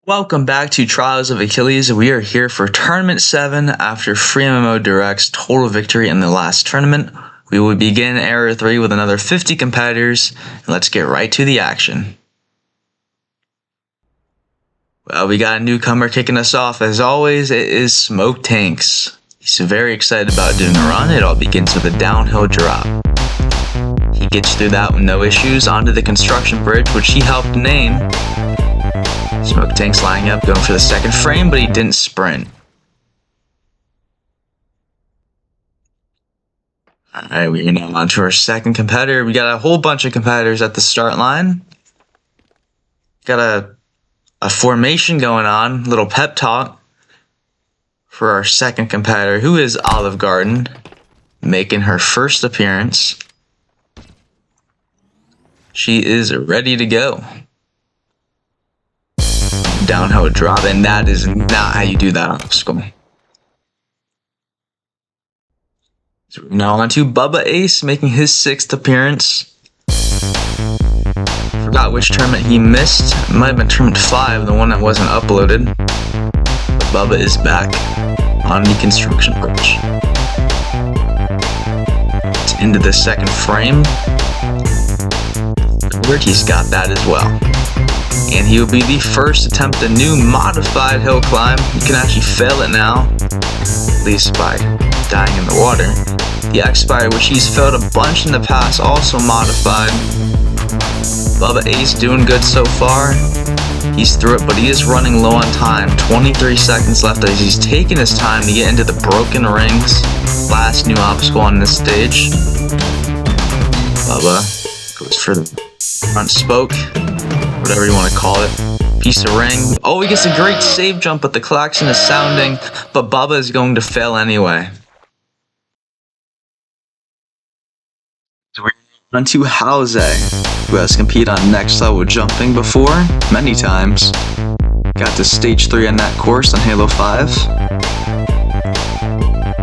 Welcome back to Trials of Achilles. We are here for Tournament 7 after FreeMMO Direct's total victory in the last tournament. We will begin Era 3 with another 50 competitors, and let's get right to the action. Well, we got a newcomer kicking us off. As always, it is Smoke Tanks. He's very excited about doing a run. It all begins with a downhill drop. He gets through that with no issues onto the construction bridge, which he helped name. Smoke Tank's lining up, going for the second frame, but he didn't sprint. Alright, we're now on to our second competitor. We got a whole bunch of competitors at the start line. Got a formation going on, little pep talk for our second competitor, who is Olive Garden, making her first appearance. She is ready to go. Downhill drop, and that is not how you do that obstacle. So we're now on to Bubba Ace, making his sixth appearance. Forgot which tournament he missed. It might have been tournament 5, the one that wasn't uploaded. But Bubba is back on the construction bridge. It's into the second frame. He's got that as well. And he will be the first to attempt a new modified hill climb. You can actually fail it now, at least by dying in the water. The X-Spire, which he's failed a bunch in the past, also modified. Bubba Ace doing good so far. He's through it, but he is running low on time. 23 seconds left as he's taking his time to get into the broken rings. Last new obstacle on this stage. Bubba goes for the front spoke, whatever you want to call it. Piece of ring. Oh, he gets a great save jump, but the klaxon is sounding, but Bubba is going to fail anyway. So we're on to Jose, who has competed on next level jumping before, many times. Got to stage 3 on that course on Halo 5.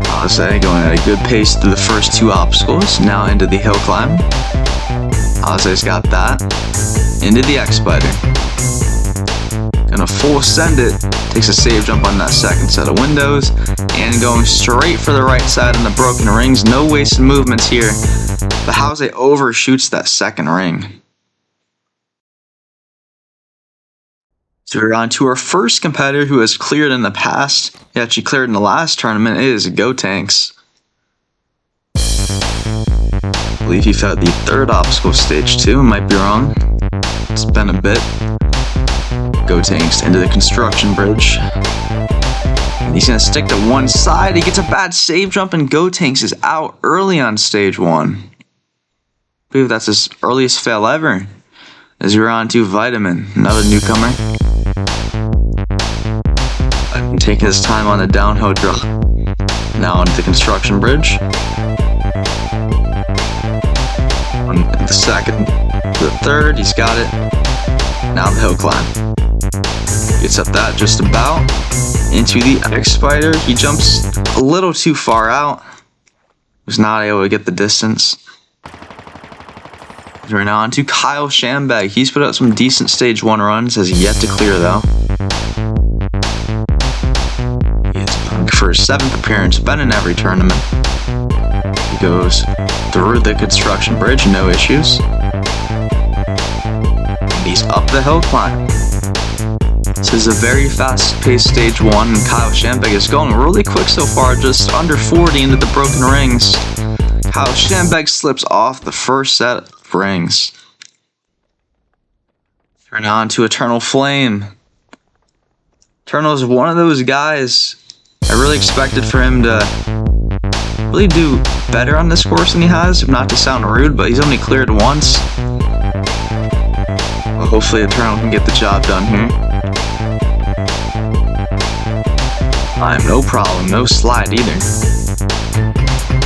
Jose going at a good pace through the first 2 obstacles, now into the hill climb. Jose's got that. Into the X-Spider. Gonna full send it. Takes a save jump on that second set of windows. And going straight for the right side on the broken rings. No wasted movements here. But Jose overshoots that second ring. So we're on to our first competitor who has cleared in the past. He actually cleared in the last tournament. It is Go Tanks. I believe he found the third obstacle, stage 2. Might be wrong. It's been a bit. Go Tanks into the construction bridge. And he's gonna stick to one side. He gets a bad save jump, and Go Tanks is out early on stage 1. I believe that's his earliest fail ever. As we're on to Vitamin, another newcomer. Vitamin taking his time on the downhill drop. Now onto the construction bridge. On the second, the third, he's got it. Now the hill climb. Gets up that just about. Into the X-Spider. He jumps a little too far out. Was not able to get the distance. We're now on to Kyle Shambag. He's put out some decent stage 1 runs, has yet to clear though. He's back for his 7th appearance, been in every tournament. He goes through the construction bridge, no issues. And he's up the hill climb. This is a very fast-paced stage 1, and Kyle Shambag is going really quick so far, just under 40 into the broken rings. Kyle Shambag slips off the first set of rings. Turn on to Eternal Flame. Eternal is one of those guys I really expected for him to really do better on this course than he has, not to sound rude, but he's only cleared once. Well, hopefully Eternal can get the job done here. No problem, no slide either.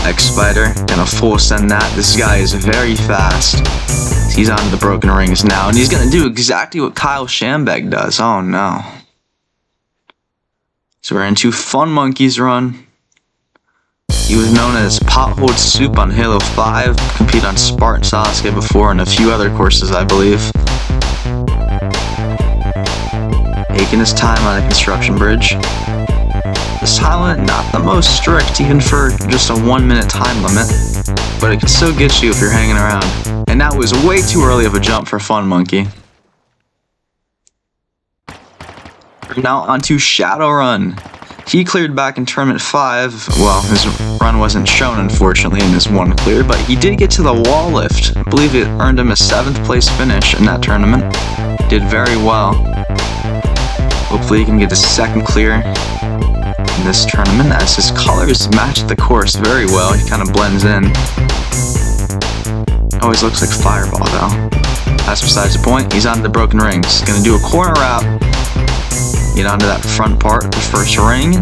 X-Spider, gonna full send that. This guy is very fast. He's on the broken rings now, and he's gonna do exactly what Kyle Shambag does. Oh no. So we're into Fun Monkey's run. He was known as Pothole Soup on Halo 5, competed on Spartan Sasuke before and a few other courses, I believe. taking his time on the construction bridge. This time limit, not the most strict, even for just a 1 minute time limit, but it can still get you if you're hanging around. And that was way too early of a jump for Fun Monkey. Now onto Shadowrun. He cleared back in Tournament 5. Well, his run wasn't shown, unfortunately, in his one clear, but he did get to the wall lift. I believe it earned him a 7th place finish in that tournament. Did very well. Hopefully he can get his 2nd clear in this tournament, as his colors match the course very well. He kind of blends in. Always looks like Fireball, though. That's besides the point. He's on the broken rings. Gonna do a corner wrap. Get onto that front part, the first ring.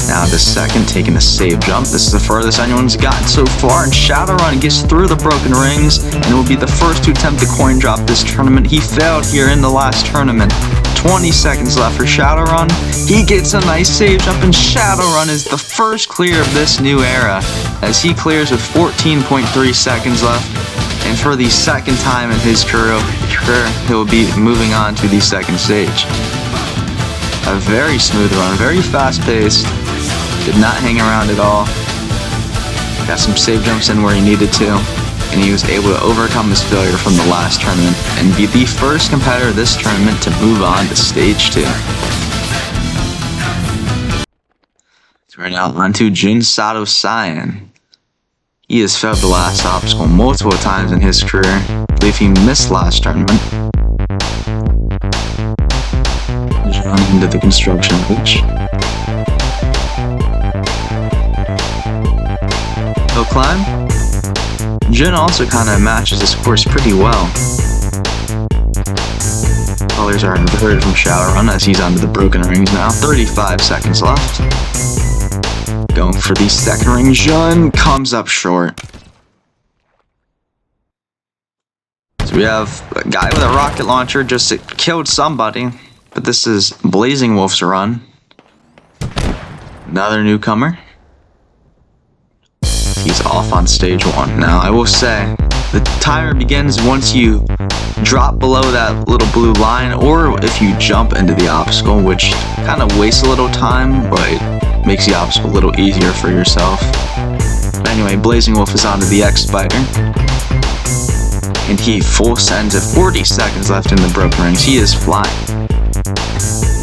Now the second, taking a save jump. This is the furthest anyone's gotten so far, and Shadowrun gets through the broken rings, and will be the first to attempt a coin drop this tournament. He failed here in the last tournament. 20 seconds left for Shadowrun. He gets a nice save jump, and Shadowrun is the first clear of this new era, as he clears with 14.3 seconds left. And for the second time in his career, he'll be moving on to the second stage. A very smooth run, very fast-paced. Did not hang around at all. Got some save jumps in where he needed to, and he was able to overcome his failure from the last tournament and be the first competitor this tournament to move on to stage 2. So we're now on to Jun Sato Cyan. He has failed the last obstacle multiple times in his career. I believe he missed last tournament. Just running into the construction bridge. Hill climb. Jun also kind of matches this course pretty well. Colors are inverted from Shadowrun as he's onto the broken rings now. 35 seconds left. Going for the second ring, Jun comes up short. So we have a guy with a rocket launcher just killed somebody, but this is Blazing Wolf's run. Another newcomer. He's off on stage 1. Now, I will say, the timer begins once you drop below that little blue line, or if you jump into the obstacle, which kind of wastes a little time, but makes the obstacle a little easier for yourself. But anyway, Blazing Wolf is onto the X-Spider. And he full sends at 40 seconds left in the broken rings. He is flying.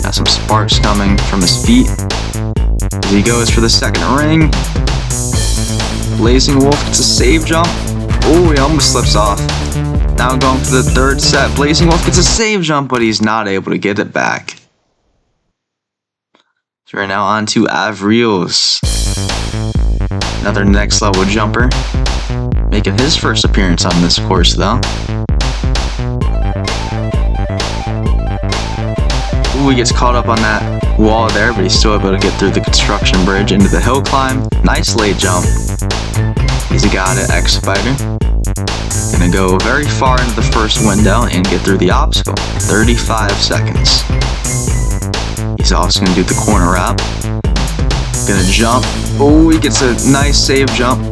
Got some sparks coming from his feet. As he goes for the second ring. Blazing Wolf gets a save jump. Oh, he almost slips off. Now going for the third set. Blazing Wolf gets a save jump, but he's not able to get it back. So we're now on to Avrils. Another next level jumper. Making his first appearance on this course though. Ooh, he gets caught up on that wall there, but he's still able to get through the construction bridge into the hill climb. Nice late jump. He's got it, X-Spider. Gonna go very far into the first window and get through the obstacle. 35 seconds. He's also gonna do the corner wrap. Gonna jump. Oh, he gets a nice save jump.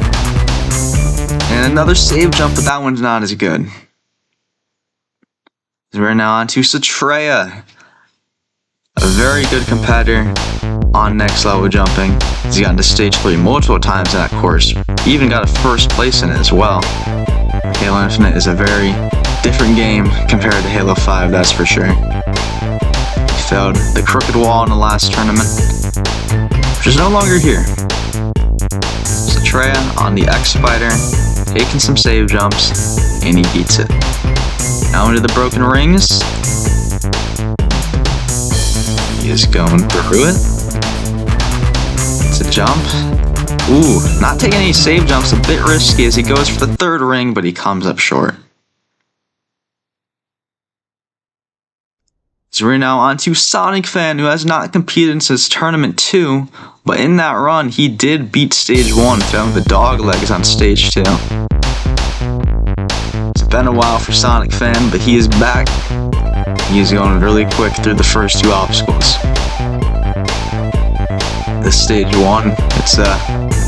And another save jump, but that one's not as good. So we're now on to Satreya. A very good competitor on next level jumping. He's gotten to stage 3 multiple times in that course. He even got a first place in it as well. Halo Infinite is a very different game compared to Halo 5, that's for sure. He failed the crooked wall in the last tournament, which is no longer here. Satreya on the X-Spider, taking some save jumps, and he beats it. Now into the broken rings. He is going through it. It's a jump. Ooh, not taking any save jumps, a bit risky as he goes for the third ring, but he comes up short. So we're now on to Sonic Fan, who has not competed since Tournament 2, but in that run, he did beat Stage 1, failing the dog legs on Stage 2. It's been a while for Sonic Fan, but he is back. He is going really quick through the first 2 obstacles. This Stage 1, it's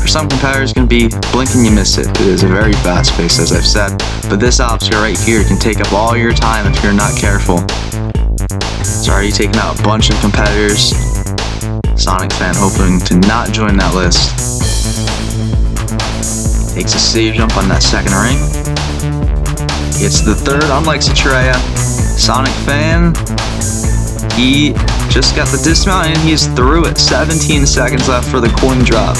for some competitors going to be blink and you miss it. It is a very fast pace, as I've said, but this obstacle right here can take up all your time if you're not careful. Sorry already taken out a bunch of competitors. Sonic fan hoping to not join that list. Takes a save jump on that second ring. Gets the third, unlike Satreya. Sonic fan, he just got the dismount and he's through it. 17 seconds left for the coin drop.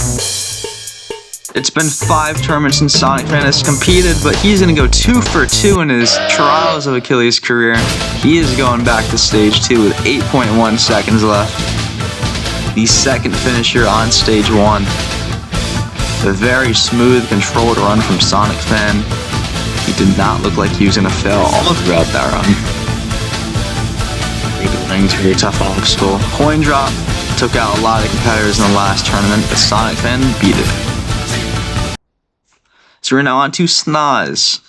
It's been 5 tournaments since Sonic fan has competed, but he's going to go 2 for 2 in his Trials of Achilles career. He is going back to stage 2 with 8.1 seconds left. The second finisher on stage 1. A very smooth, controlled run from Sonic fan. He did not look like he was going to fail all throughout that run. Rings, very tough obstacle. Coin drop took out a lot of competitors in the last tournament, but Sonic fan beat it. So we're now on to Snaz.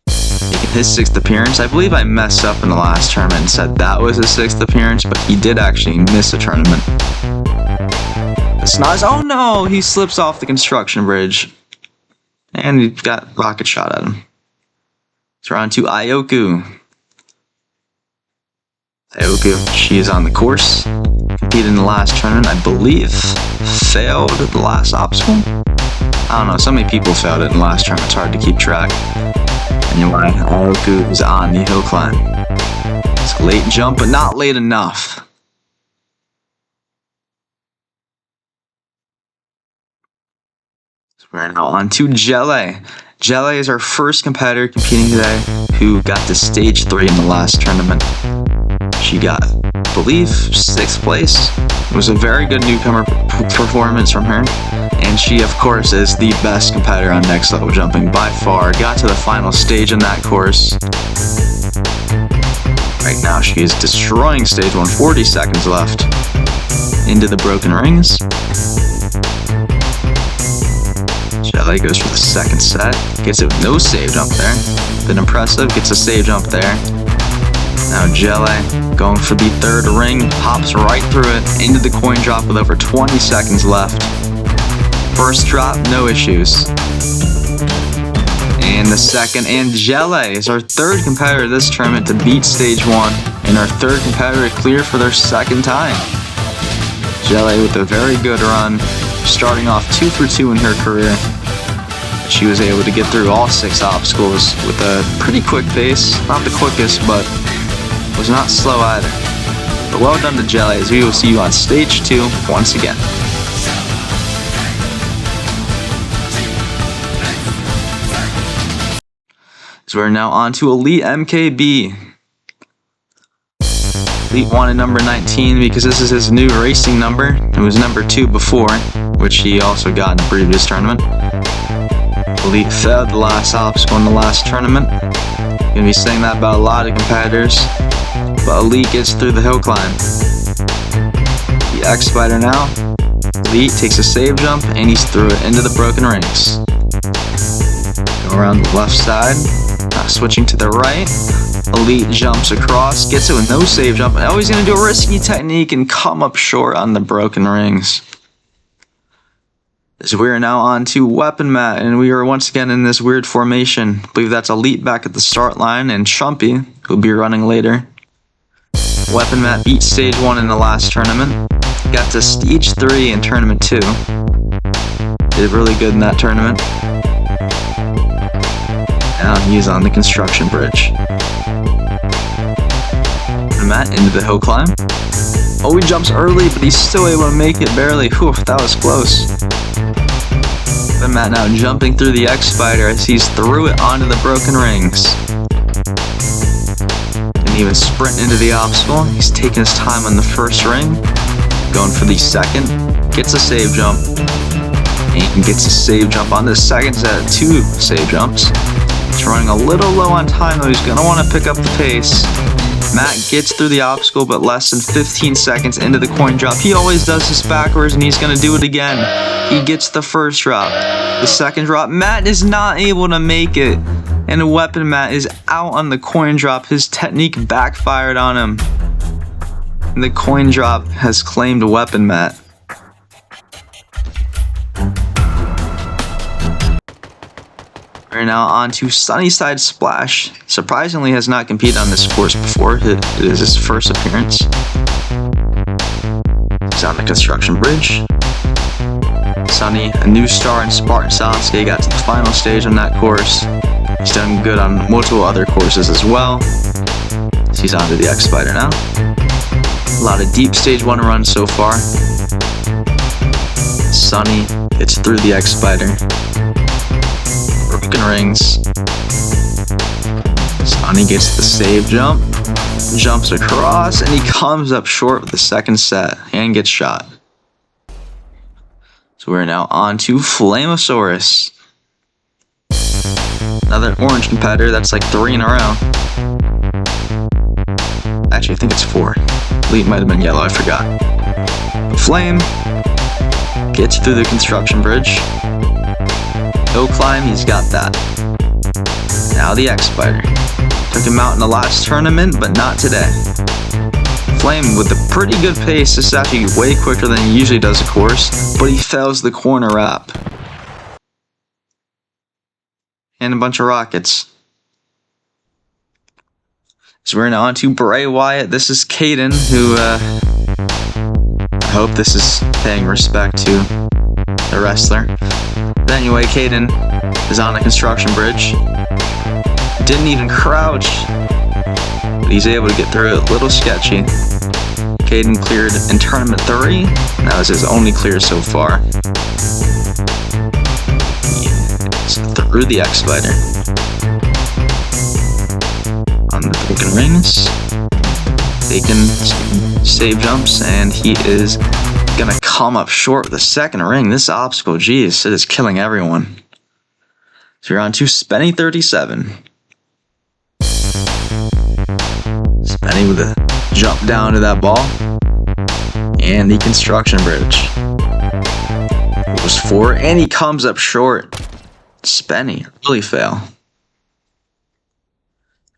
Making his 6th appearance. I believe I messed up in the last tournament and said that was his 6th appearance, but he did actually miss a tournament. Snaz, oh no! He slips off the construction bridge. And he got rocket shot at him. So we're on to Ioku. Ioku, she is on the course. Competed in the last tournament, I believe. Failed at the last obstacle. I don't know, so many people failed it in the last tournament, it's hard to keep track. Anyway, Ioku is on the hill climb. It's a late jump, but not late enough. So we're now on to Jelle. Jelle is our first competitor competing today who got to stage 3 in the last tournament. She got, I believe, 6th place. It was a very good newcomer performance from her. And she, of course, is the best competitor on next level jumping by far. Got to the final stage in that course. Right now, she is destroying stage 1. 40 seconds left. Into the broken rings. Jelle goes for the second set. Gets it with no save jump there. Been impressive. Gets a save jump there. Now Jelle going for the third ring. Pops right through it. Into the coin drop with over 20 seconds left. First drop, no issues. And the second. And Jelle is our third competitor this tournament to beat stage 1. And our third competitor to clear for their second time. Jelle with a very good run. Starting off 2 for 2 in her career. She was able to get through all 6 obstacles with a pretty quick pace. Not the quickest, but was not slow either. But well done to Jelle, as we will see you on stage 2 once again. So we're now on to Elite MKB. Elite wanted number 19 because this is his new racing number. It was number 2 before, which he also got in the previous tournament. Elite failed the last obstacle in the last tournament. Gonna be saying that about a lot of competitors. But Elite gets through the hill climb. The X Spider now. Elite takes a save jump and he's through it into the broken rings. Go around the left side. Now switching to the right. Elite jumps across, gets it with no save jump. Now he's going to do a risky technique and come up short on the broken rings. So we are now on to Weapon Mat, and we are once again in this weird formation. I believe that's Elite back at the start line, and Chumpy, who'll be running later. Weapon Mat beat stage 1 in the last tournament. Got to stage 3 in tournament 2. Did really good in that tournament. Now he's on the construction bridge. Matt into the hill climb. Oh, he jumps early, but he's still able to make it barely. Whew, that was close. But Matt now jumping through the X Spider as he's through it onto the broken rings. Didn't even sprint into the obstacle. He's taking his time on the first ring. Going for the second. Gets a save jump. And gets a save jump on the second set. 2 save jumps. He's running a little low on time though. He's going to want to pick up the pace. Matt gets through the obstacle, but less than 15 seconds into the coin drop. He always does this backwards, and he's going to do it again. He gets the first drop. The second drop, Matt is not able to make it. And Weapon Matt is out on the coin drop. His technique backfired on him. And the coin drop has claimed Weapon Matt. We're We're now on to Sunnyside Splash. Surprisingly has not competed on this course before. It is his first appearance. He's on the construction bridge. Sunny, a new star in Spartan Sasuke, got to the final stage on that course. He's done good on multiple other courses as well. So he's on to the X-Spider now. A lot of deep stage 1 runs so far. Sunny gets through the X-Spider. Broken rings. Sunny gets the save jump. Jumps across, and he comes up short with the second set and gets shot. So we're now on to Flamosaurus. Another orange competitor. That's like 3 in a row. Actually, I think it's 4. It might have been yellow, I forgot. Flame gets through the construction bridge. Hill climb, he's got that. Now the X-Spider. Took him out in the last tournament, but not today. Flame with a pretty good pace. This is actually way quicker than he usually does a course, but he fails the corner wrap. And a bunch of rockets. So we're now on to Bray Wyatt. This is Caden, who I hope this is paying respect to the wrestler. But anyway, Caden is on a construction bridge. Didn't even crouch, but he's able to get through it. A little sketchy. Caden cleared in tournament 3. That was his only clear so far. He's through the X-Spider. On the broken rings. Taking save jumps, and he is gonna come up short with the second ring. This obstacle, geez, it is killing everyone. So you're on to Spenny 37. Spenny with a jump down to that ball. And the construction bridge. It was 4, and he comes up short. Spenny, really fail.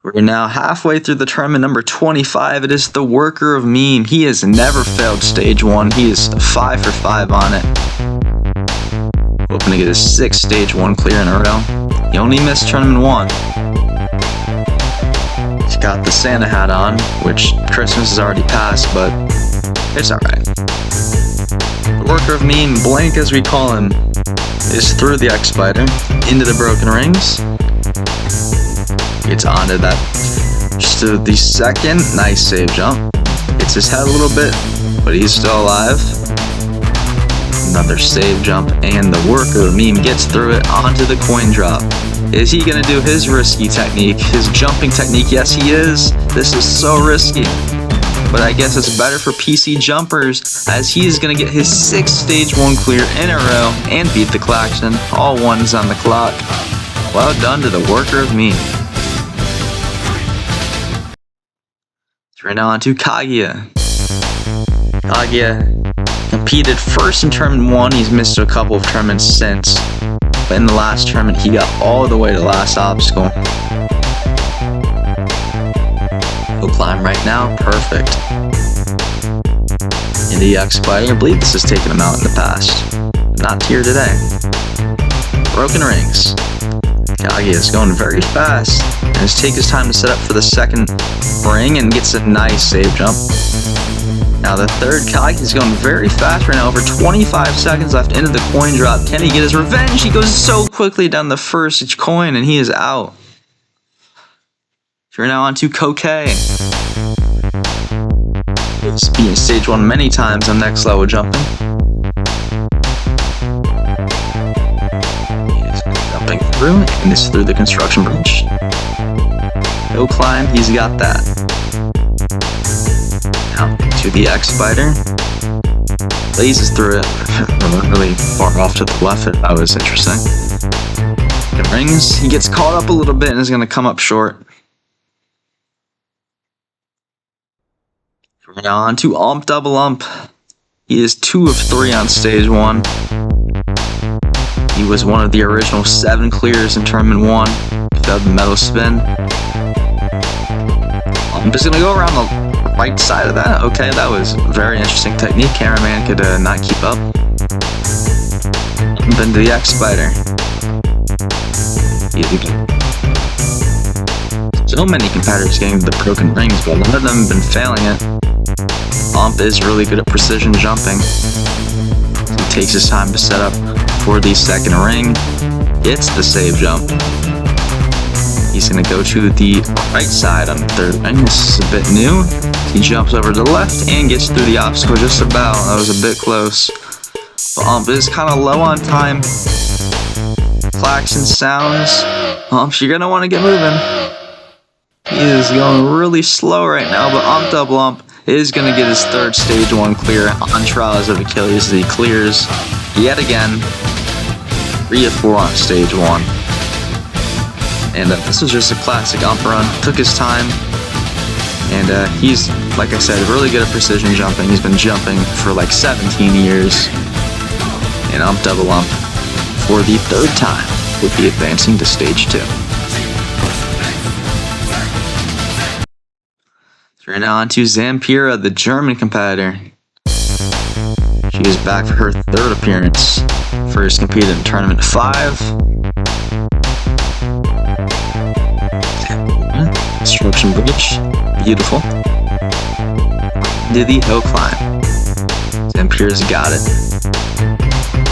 We're now halfway through the tournament number 25. It is the Worker of Meme. He has never failed stage 1. He is 5 for 5 on it. Hoping to get his 6th stage 1 clear in a row. He only missed tournament 1. He's got the Santa hat on, which Christmas has already passed, but it's alright. The Worker of Meme, Blank as we call him, is through the X-Spider into the broken rings. Gets onto that. Just to the second. Nice save jump. Hits his head a little bit, but he's still alive. Another save jump, and the Worker of Meme gets through it onto the coin drop. Is he going to do his risky technique? His jumping technique? Yes, he is. This is so risky. But I guess it's better for PC jumpers, as he is going to get his 6th stage 1 clear in a row and beat the Klaxon. All 1s on the clock. Well done to the Worker of Meme. Right now on to Kaguya. Kaguya competed first in tournament 1. He's missed a couple of tournaments since. But in the last tournament, he got all the way to the last obstacle. He'll climb right now. Perfect. In the X-Spider. I believe this has taken him out in the past. Not here today. Broken rings. Kaguya is going very fast, and has taken his time to set up for the second ring and gets a nice save jump. Now the third, Kaguya is going very fast right now, over 25 seconds left into the coin drop. Can he get his revenge? He goes so quickly down the first coin, and he is out. So we're now on to Koke. He's beaten stage 1 many times on next level jumping. Through, and this is through the construction bridge. No climb, he's got that. Now to the X-Spider. Blazes through it. Really far off to the left. That was interesting. The rings, he gets caught up a little bit and is going to come up short. We're now on to Ump Double Ump. He is 2 of 3 on stage 1. He was one of the original 7 clears in tournament 1 without the metal spin. I'm just gonna go around the right side of that. Okay, that was a very interesting technique. Cameraman could not keep up. Up into the X-Spider. Easy. So many competitors getting the broken rings, but none of them have been failing it. Ump is really good at precision jumping. He takes his time to set up for the second ring, gets the save jump. He's going to go to the right side on the third ring. This is a bit new. He jumps over to the left and gets through the obstacle just about. That was a bit close. But Ump is kind of low on time. Klaxon sounds. Ump, you're going to want to get moving. He is going really slow right now, but Ump Double Ump is going to get his third stage 1 clear on Trials of Achilles as he clears yet again 3 of 4 on stage 1. And this was just a classic Ump run. Took his time, and he's, like I said, really good at precision jumping. He's been jumping for like 17 years. And Ump Double Ump, for the third time, would be advancing to stage 2. Right now on to Zampira, the German competitor. She is back for her third appearance. First competed in Tournament 5. Construction bridge. Beautiful. Did the hill climb. Zampira's got it.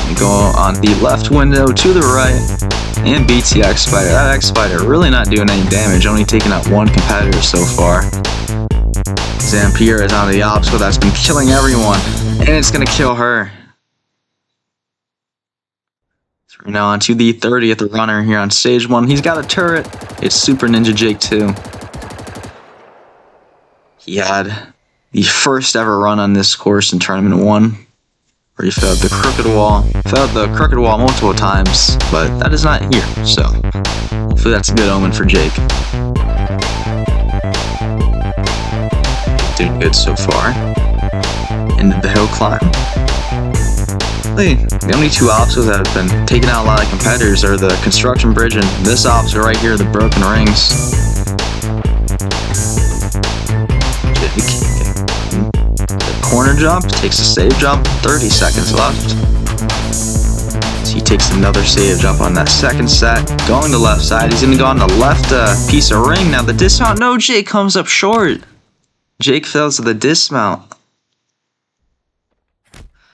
We go on the left window to the right and beats the X-Spider. That X-Spider really not doing any damage, only taking out 1 competitor so far. Zampira is on the obstacle that's been killing everyone, and it's going to kill her. So we're now on to the 30th runner here on stage 1. He's got a turret. It's Super Ninja Jake 2. He had the first ever run on this course in Tournament 1, where he failed the crooked wall. Failed the crooked wall multiple times, but that is not here, so hopefully that's a good omen for Jake. Doing good so far. Into the hill climb. The only 2 obstacles that have been taking out a lot of competitors are the construction bridge and this obstacle right here, the broken rings. The corner jump takes a save jump, 30 seconds left. So he takes another save jump on that second set. Going to left side, he's going to go on the left piece of ring. Now the dismount, no, Jake comes up short. Jake fails to the dismount.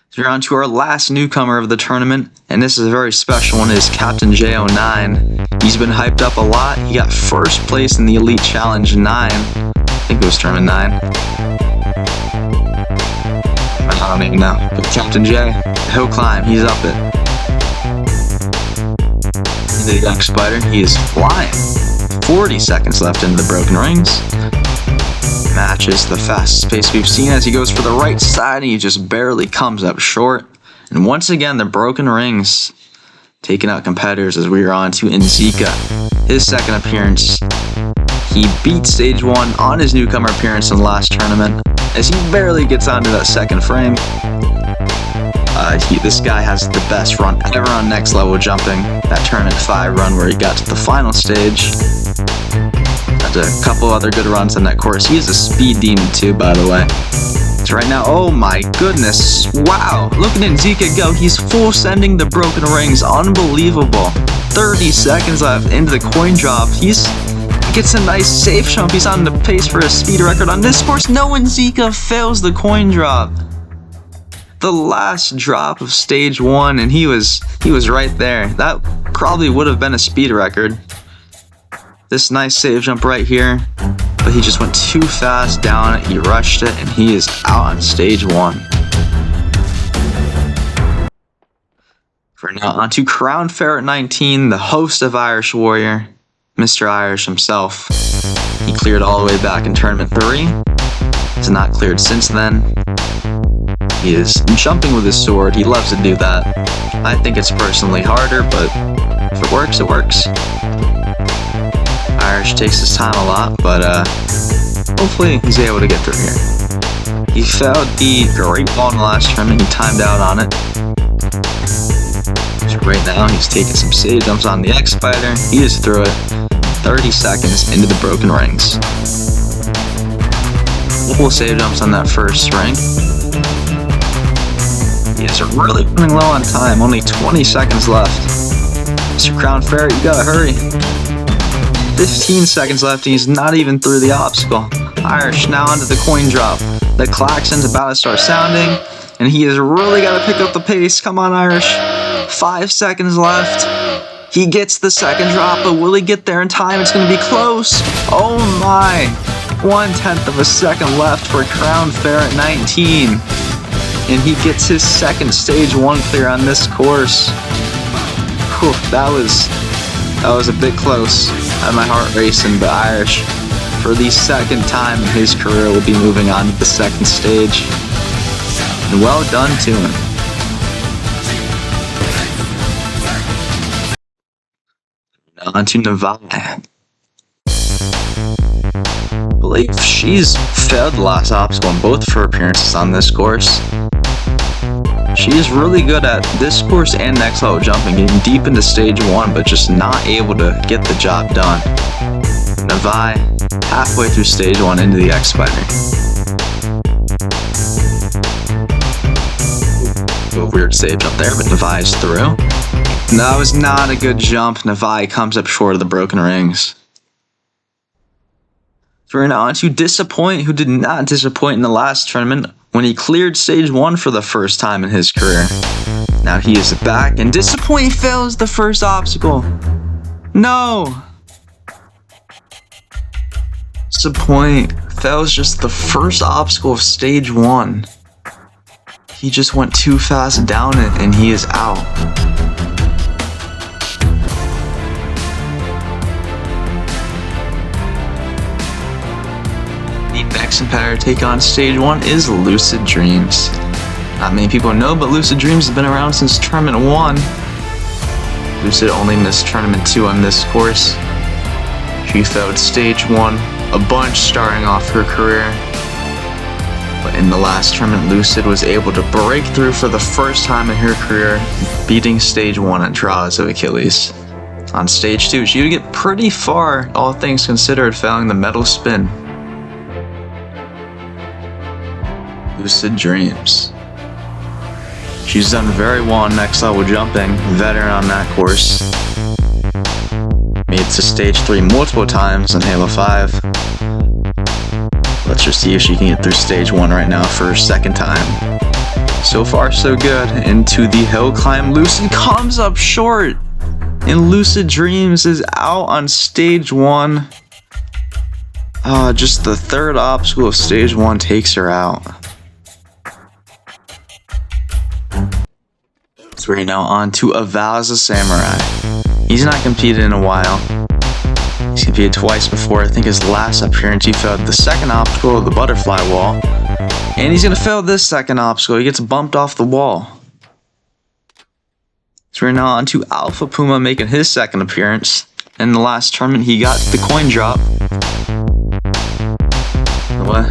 So we're on to our last newcomer of the tournament, and this is a very special one. It is Captain J09. He's been hyped up a lot. He got first place in the Elite Challenge 9. I think it was Tournament 9. I don't even know. But Captain J, hill climb, he's up it. Into the X-Spider, he is flying. 40 seconds left into the broken rings. Matches the fastest pace we've seen as he goes for the right side and he just barely comes up short. And once again, the broken rings taking out competitors as we are on to Nzika. His second appearance. He beat stage 1 on his newcomer appearance in the last tournament as he barely gets onto that second frame. This guy has the best run ever on next level jumping. That Tournament 5 run where he got to the final stage. A couple other good runs on that course. He is a speed demon too, by the way. So right now, oh my goodness, wow, look at Nzika go. He's full sending the broken rings, unbelievable. 30 seconds left into the coin drop. He gets a nice safe jump. He's on the pace for a speed record on this course. No, Nzika fails the coin drop. The last drop of stage 1, and he was right there. That probably would have been a speed record. This nice save jump right here, but he just went too fast down it. He rushed it, and he is out on stage 1. For now, on to Crown Ferret 19, the host of Irish Warrior, Mr. Irish himself. He cleared all the way back in Tournament 3. He's not cleared since then. He is jumping with his sword. He loves to do that. I think it's personally harder, but if it works, it works. Irish takes his time a lot, but hopefully he's able to get through here. He failed the great ball in the last tournament. He timed out on it. So right now he's taking some save jumps on the X-Spider. He is through it. 30 seconds into the broken rings. Couple save jumps on that first ring. He is really running low on time. Only 20 seconds left. Mr. Crown Ferret, you gotta hurry. 15 seconds left and he's not even through the obstacle. Irish now onto the coin drop. The klaxon's about to start sounding and he has really got to pick up the pace. Come on, Irish. 5 seconds left. He gets the second drop, but will he get there in time? It's going to be close. Oh my. 1/10 of a second left for Crown Ferret 19. And he gets his second stage 1 clear on this course. Whew, that was a bit close. I had my heart racing, but Irish, for the second time in his career, will be moving on to the second stage. And well done to him. Now on to Nevi. I believe she's failed the last obstacle in both of her appearances on this course. She is really good at this course and next level jumping, getting deep into stage 1, but just not able to get the job done. Nevi, halfway through stage 1 into the X-Spider. A weird save jump there, but Nevi's through. That was not a good jump. Nevi comes up short of the broken rings. So we're now on to Disappoint, who did not disappoint in the last tournament when he cleared stage 1 for the first time in his career. Now he is back, and Disappoint fails the first obstacle. No! Disappoint fails just the first obstacle of stage 1. He just went too fast down it, and he is out. The next competitor to take on stage 1 is Lucid Dreams. Not many people know, but Lucid Dreams has been around since tournament 1. Lucid only missed tournament 2 on this course. She failed stage 1 a bunch starting off her career. But in the last tournament, Lucid was able to break through for the first time in her career, beating stage 1 at Draws of Achilles. On stage 2, she would get pretty far, all things considered, failing the metal spin. Lucid Dreams. She's done very well on next level jumping, veteran on that course. Made it to stage 3 multiple times in Halo 5. Let's just see if she can get through stage 1 right now for her second time. So far so good. Into the hill climb. Lucid comes up short. And Lucid Dreams is out on stage 1. Just the third obstacle of stage 1 takes her out. So we're now on to Avow's a Samurai. He's not competed in a while. He's competed twice before. I think his last appearance he failed the second obstacle of the butterfly wall. And he's going to fail this second obstacle. He gets bumped off the wall. So we're now on to Alpha Puma making his second appearance. In the last tournament he got the coin drop.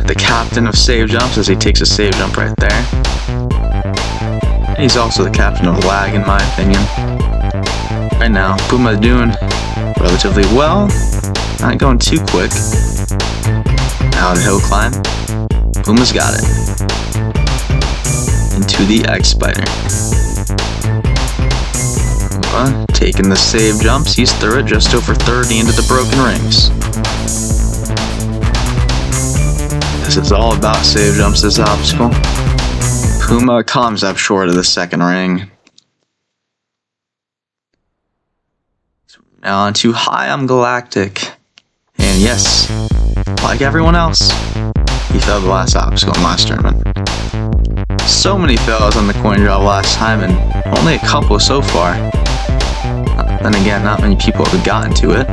The captain of save jumps, as he takes a save jump right there. And he's also the captain of lag in my opinion. Right now, Puma's doing relatively well. Not going too quick. Now the hill climb. Puma's got it. Into the X-Spider. Puma taking the save jumps. He's through it just over 30 into the broken rings. This is all about save jumps, this obstacle. Puma comes up short of the second ring. Now on to Hi, I'm Galactic. And yes, like everyone else, he failed the last obstacle in last tournament. So many fails on the coin drop last time and only a couple so far. Then again, not many people have gotten to it.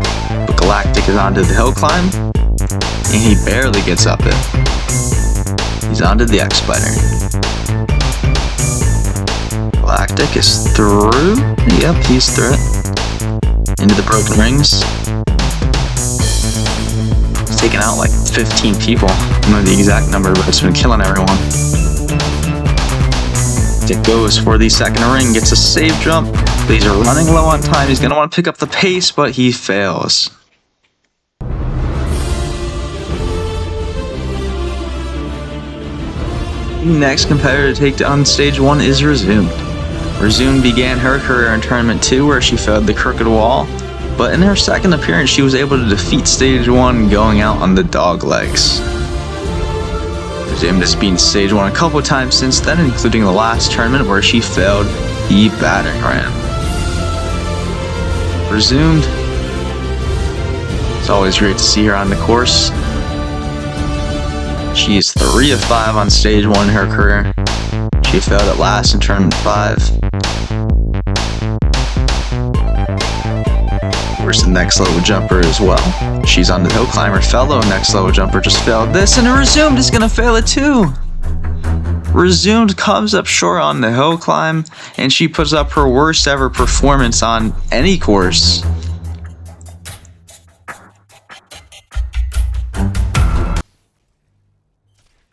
But Galactic is onto the hill climb, and he barely gets up it. He's onto the X-Spider. Galactic is through. Yep, he's through it. Into the broken rings. He's taken out like 15 people. I don't know the exact number, but it's been killing everyone. It goes for the second ring, gets a save jump. These are running low on time. He's going to want to pick up the pace, but he fails. The next competitor to take on stage 1 is Resumed. Resume began her career in Tournament 2 where she failed the crooked wall, but in her second appearance she was able to defeat Stage 1 going out on the dog legs. Resume has beaten Stage 1 a couple times since then, including the last tournament where she failed the battering ram. Resumed. It's always great to see her on the course. She is 3 of 5 on Stage 1 in her career. She failed at last in Tournament 5. Where's the next level jumper as well? She's on the hill climber. Fellow next level jumper just failed this, and Resumed is gonna fail it too. Resumed comes up short on the hill climb, and she puts up her worst ever performance on any course.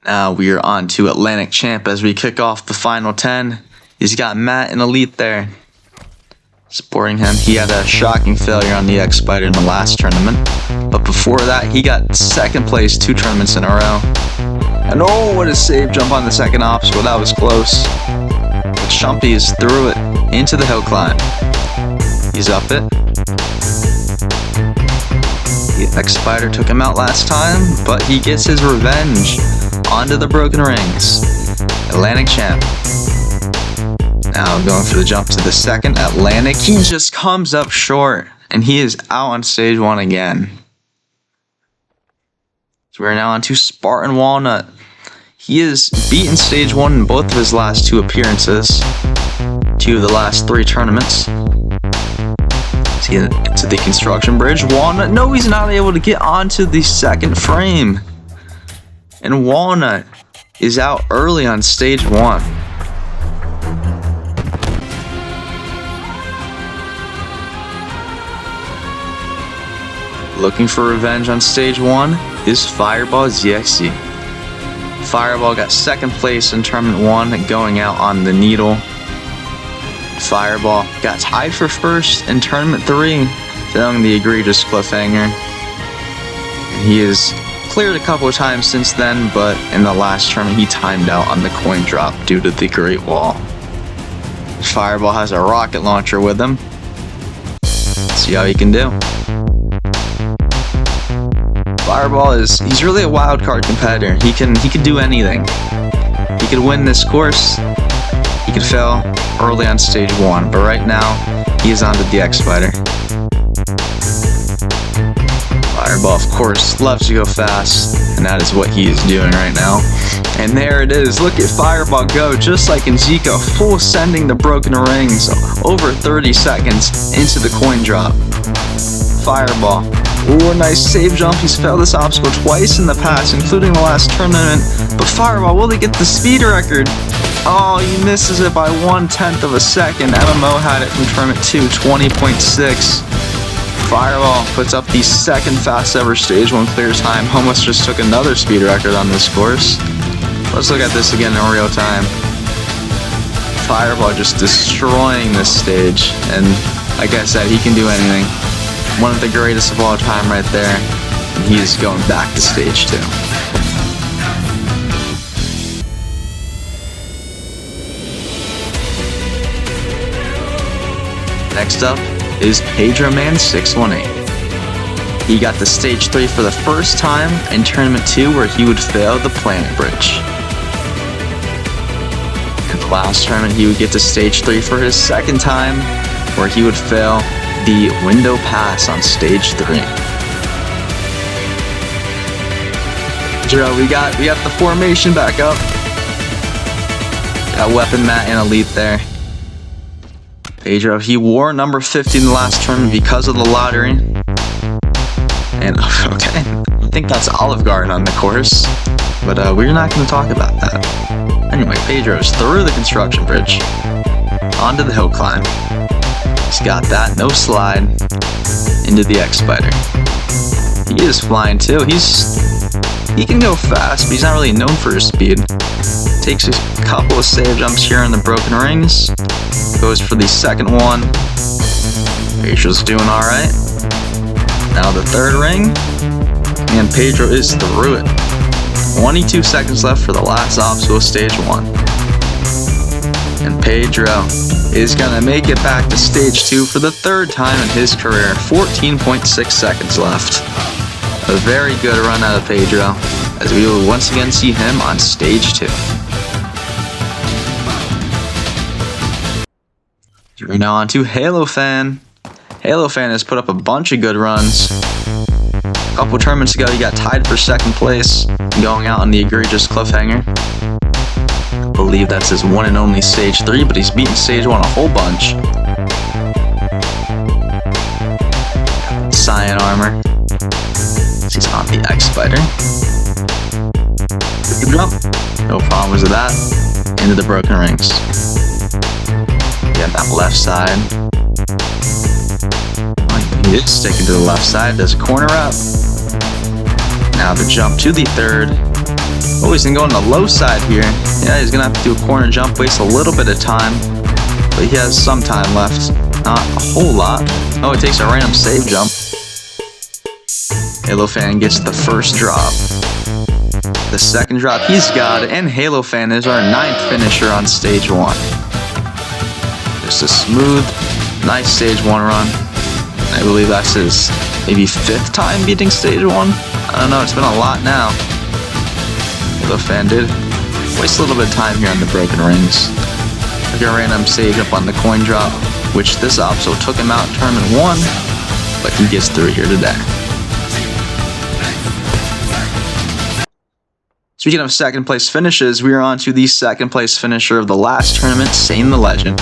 Now we are on to Atlantic Champ as we kick off the final 10. He's got Matt in Elite there. Supporting him, he had a shocking failure on the X-Spider in the last tournament. But before that, he got second place 2 tournaments in a row. And oh, what a save jump on the second obstacle, that was close. But Shumpies threw it into the hill climb. He's up it. The X-Spider took him out last time, but he gets his revenge. Onto the broken rings. Atlantic Champ. Now going for the jump to the second Atlantic. He just comes up short, and he is out on Stage 1 again. So we're now on to Spartan Walnut. He has beaten Stage 1 in both of his last 2 appearances. 2 of the last 3 tournaments. Let's get into the construction bridge. Walnut, no, he's not able to get onto the second frame. And Walnut is out early on Stage 1. Looking for revenge on Stage 1 is Fireball ZXC. Fireball got second place in Tournament 1 going out on the needle. Fireball got tied for first in Tournament 3, failing the egregious cliffhanger. And he is cleared a couple of times since then, but in the last tournament he timed out on the coin drop due to the Great Wall. Fireball has a rocket launcher with him. Let's see how he can do. Fireball he's really a wild card competitor. He can do anything. He could win this course. He could fail early on Stage 1, but right now he is onto the X-Spider. Fireball, of course, loves to go fast, and that is what he is doing right now. And there it is. Look at Fireball go, just like in Zico, full sending the broken rings over 30 seconds into the coin drop. Fireball. Ooh, a nice save jump. He's failed this obstacle twice in the past, including the last tournament. But Fireball, will he get the speed record? Oh, he misses it by 1/10 of a second. MMO had it from Tournament 2, 20.6. Fireball puts up the second fast ever Stage 1 clear time. Almost just took another speed record on this course. Let's look at this again in real time. Fireball just destroying this stage. And like I said, he can do anything. One of the greatest of all time right there. And he is going back to Stage 2. Next up is Pedro Man 618. He got to Stage 3 for the first time in Tournament 2 where he would fail the Planet Bridge. In the last tournament he would get to Stage 3 for his second time where he would fail the Window Pass on Stage 3. Joe, we got the formation back up. Got Weapon Matt and Elite there. Pedro, he wore number 50 in the last tournament because of the lottery. And, okay, I think that's Olive Garden on the course. But we're not going to talk about that. Anyway, Pedro's through the construction bridge. Onto the hill climb. He's got that, no slide. Into the X-Spider. He is flying too. He can go fast, but he's not really known for his speed. Takes a couple of save jumps here in the broken rings. Goes for the second one. Pedro's doing alright. Now the third ring. And Pedro is through it. 22 seconds left for the last obstacle, Stage 1. And Pedro is going to make it back to stage 2 for the 3rd time in his career. 14.6 seconds left. A very good run out of Pedro, as we will once again see him on stage 2. We're now on to Halo Fan. Halo Fan has put up a bunch of good runs. A couple tournaments ago, he got tied for 2nd place, going out on the egregious cliffhanger. I believe that's his one and only stage 3, but he's beaten stage 1 a whole bunch. Cyan armor. He's on the X-Spider. Jump. No problems with that. Into the broken rings. Yeah, that left side. He is sticking to the left side. Does a corner up. Now the jump to the 3rd. Oh, he's going to go on the low side here. Yeah, he's going to have to do a corner jump. Waste a little bit of time. But he has some time left. Not a whole lot. Oh, it takes a random save jump. Halo Fan gets the 1st drop. The 2nd drop he's got. And Halo Fan is our 9th finisher on stage 1. Just a smooth, nice stage 1 run. I believe that's his maybe 5th time beating stage 1. I don't know, it's been a lot now. Halo Fan did waste a little bit of time here on the broken rings. Like a random save up on the coin drop, which this obstacle took him out in tournament 1, but he gets through here today. Speaking of 2nd place finishes, we are on to the 2nd place finisher of the last tournament, Sane the Legend.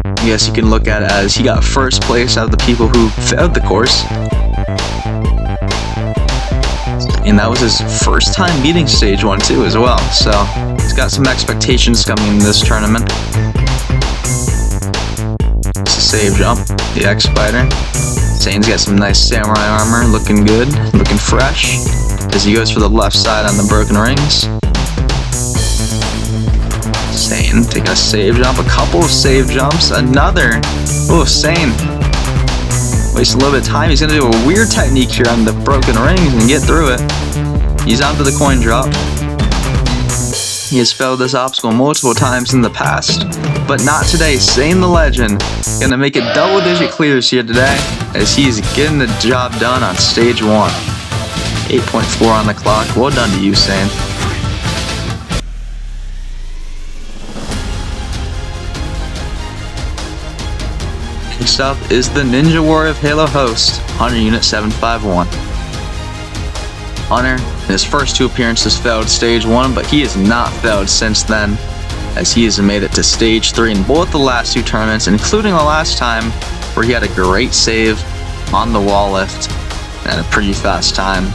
I guess you can look at it as he got 1st place out of the people who failed the course. And that was his 1st time beating stage 1 too as well. So he's got some expectations coming in this tournament. It's a save jump, the X-Spider. Sane's got some nice samurai armor, looking good, looking fresh. As he goes for the left side on the broken rings. Sane taking a save jump, a couple of save jumps, another. Oh, Sane. Waste a little bit of time. He's going to do a weird technique here on the broken rings and get through it. He's onto the coin drop. He has failed this obstacle multiple times in the past, but not today. Sane the Legend going to make it double-digit clears here today as he's getting the job done on stage 1. 8.4 on the clock. Well done to you, Sane. Next up is the Ninja Warrior of Halo host, Hunter Unit 751. Hunter, in his first 2 appearances, failed stage 1, but he has not failed since then, as he has made it to stage 3 in both the last 2 tournaments, including the last time where he had a great save on the wall lift and a pretty fast time.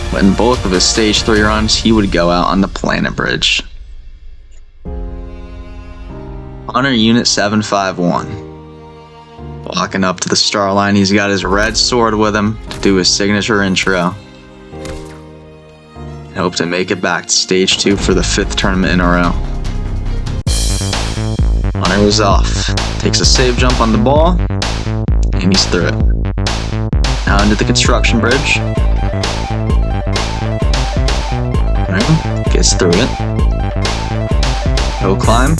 But in both of his stage 3 runs, he would go out on the planet bridge. Hunter Unit 751. Walking up to the star line, he's got his red sword with him to do his signature intro. I hope to make it back to stage 2 for the 5th tournament in a row. Hunter was off. Takes a save jump on the ball, and he's through it. Now into the construction bridge. Gets through it. No climb.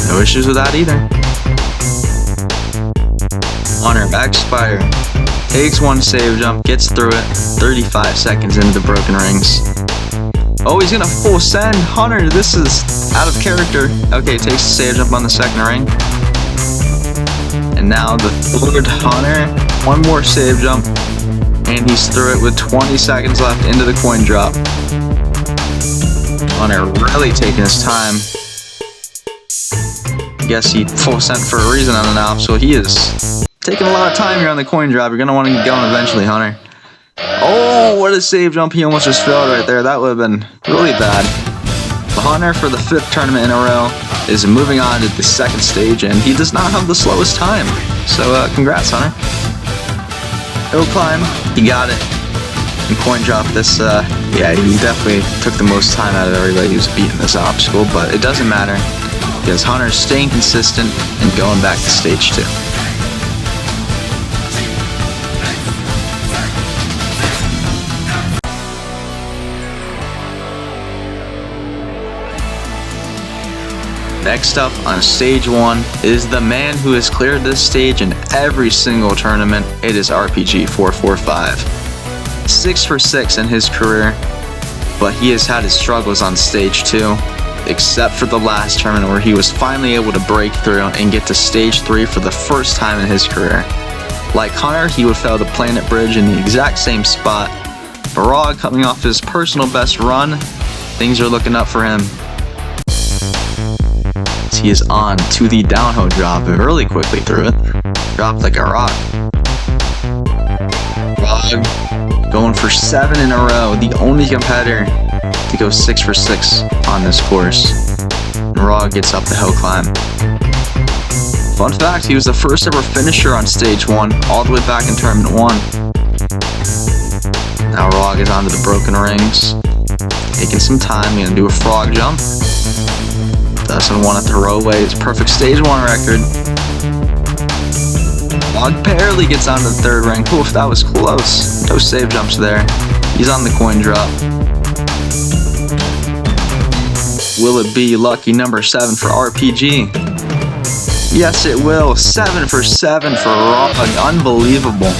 No issues with that either. Hunter X-Spider takes 1 save jump, gets through it. 35 seconds into the broken rings. Oh, he's gonna full send. Hunter, this is out of character. Okay, takes a save jump on the 2nd ring. And now the 3rd Hunter. 1 more save jump. And he's through it with 20 seconds left into the coin drop. Hunter really taking his time. I guess he full sent for a reason on an obstacle. He is taking a lot of time here on the coin drop. You're going to want to get going eventually, Hunter. Oh, what a save jump. He almost just failed right there. That would have been really bad. The Hunter, for the 5th tournament in a row, is moving on to the 2nd stage, and he does not have the slowest time. So, congrats, Hunter. Hill climb. He got it. And coin drop this, yeah, he definitely took the most time out of everybody who's beating this obstacle, but it doesn't matter, because Hunter's staying consistent and going back to stage 2. Next up on stage 1 is the man who has cleared this stage in every single tournament. It is RPG 445. 6 for 6 in his career, but he has had his struggles on stage 2, except for the last tournament where he was finally able to break through and get to stage 3 for the first time in his career. Like Hunter, he would fail the Planet Bridge in the exact same spot. Barag, coming off his personal best run, things are looking up for him. He is on to the downhill drop really quickly through it. Dropped like a rock. Barag going for 7 in a row, the only competitor to go 6 for 6 on this course. Barag gets up the hill climb. Fun fact, he was the first ever finisher on stage 1, all the way back in tournament 1. Now Rog is onto the broken rings. Taking some time, gonna do a frog jump. Doesn't want to throw away his perfect stage 1 record. Rog barely gets onto the 3rd ring. Oof, that was close. No save jumps there. He's on the coin drop. Will it be lucky number 7 for RPG? Yes, it will. 7 for 7 for Rog. Unbelievable.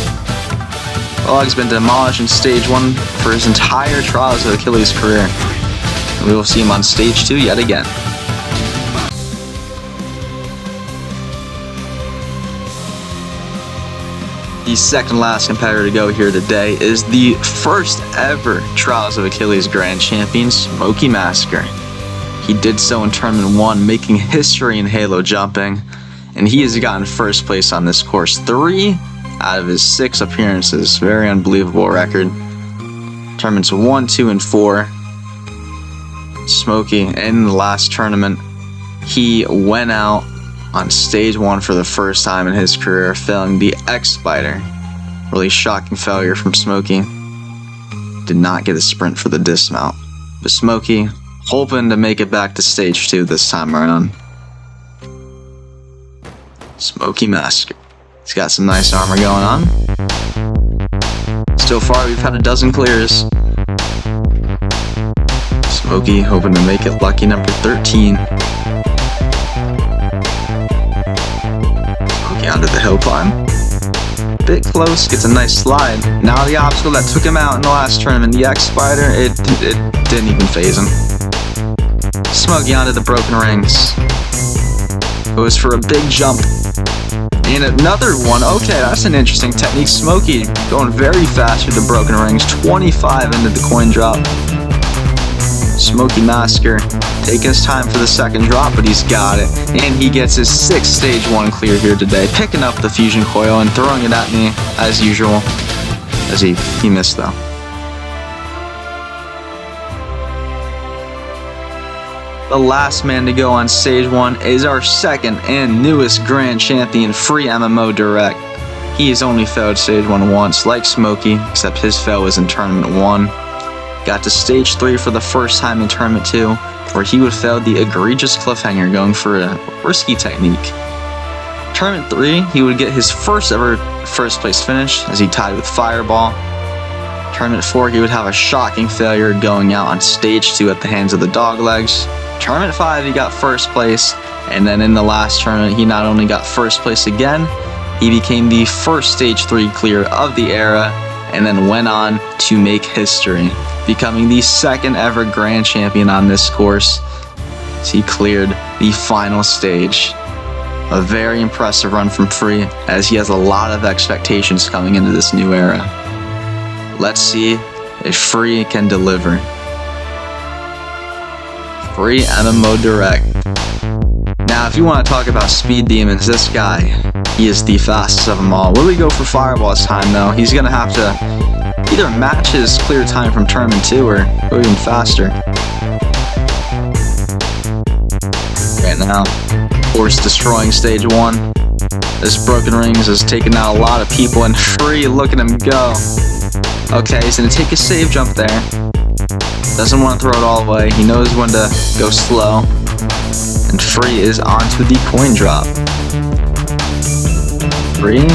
Rog's been demolished in stage 1 for his entire Trials of Achilles career. And we will see him on stage 2 yet again. The second last competitor to go here today is the first ever Trials of Achilles Grand Champion, Smokey Massacre. He did so in tournament 1, making history in Halo jumping, and he has gotten first place on this course 3 out of his 6 appearances. Very unbelievable record. Tournaments 1, 2, and 4. Smokey, in the last tournament, he went out on stage 1 for the first time in his career, failing the X-Spider. Really shocking failure from Smokey. Did not get a sprint for the dismount. But Smokey, hoping to make it back to stage 2 this time around. Smokey Massacre. He's got some nice armor going on. So far, we've had a dozen clears. Smokey hoping to make it lucky number 13. Smokey onto the hill climb. Bit close, gets a nice slide. Now the obstacle that took him out in the last tournament, the X-Spider, it didn't even faze him. Smokey onto the broken rings. Goes for a big jump. And another one. Okay, that's an interesting technique. Smokey going very fast with the broken rings. 25 into the coin drop. Smokey Massacre taking his time for the second drop, but he's got it. And he gets his 6th stage 1 clear here today. Picking up the fusion coil and throwing it at me as usual. As he missed though. The last man to go on stage 1 is our second and newest Grand Champion, Free MMO Direct. He has only failed stage 1 once, like Smokey, except his fail was in tournament 1. Got to stage 3 for the first time in tournament 2, where he would fail the egregious cliffhanger going for a risky technique. Tournament 3, he would get his first ever first place finish as he tied with Fireball. Tournament 4, he would have a shocking failure going out on stage 2 at the hands of the Doglegs. Tournament 5, he got first place, and then in the last tournament, he not only got first place again, he became the first stage 3 clear of the era, and then went on to make history, becoming the second ever Grand Champion on this course, as he cleared the final stage. A very impressive run from Free, as he has a lot of expectations coming into this new era. Let's see if Free can deliver. Free MMO Direct. Now, if you want to talk about speed demons, this guy, he is the fastest of them all. Will he go for Fireball this time, though? He's going to have to either match his clear time from tournament 2 or go even faster. Right now, course destroying stage 1. This broken rings has taken out a lot of people, and Free, look at him go. Okay, he's going to take a save jump there. Doesn't want to throw it all away. He knows when to go slow. And Free is onto the coin drop. Free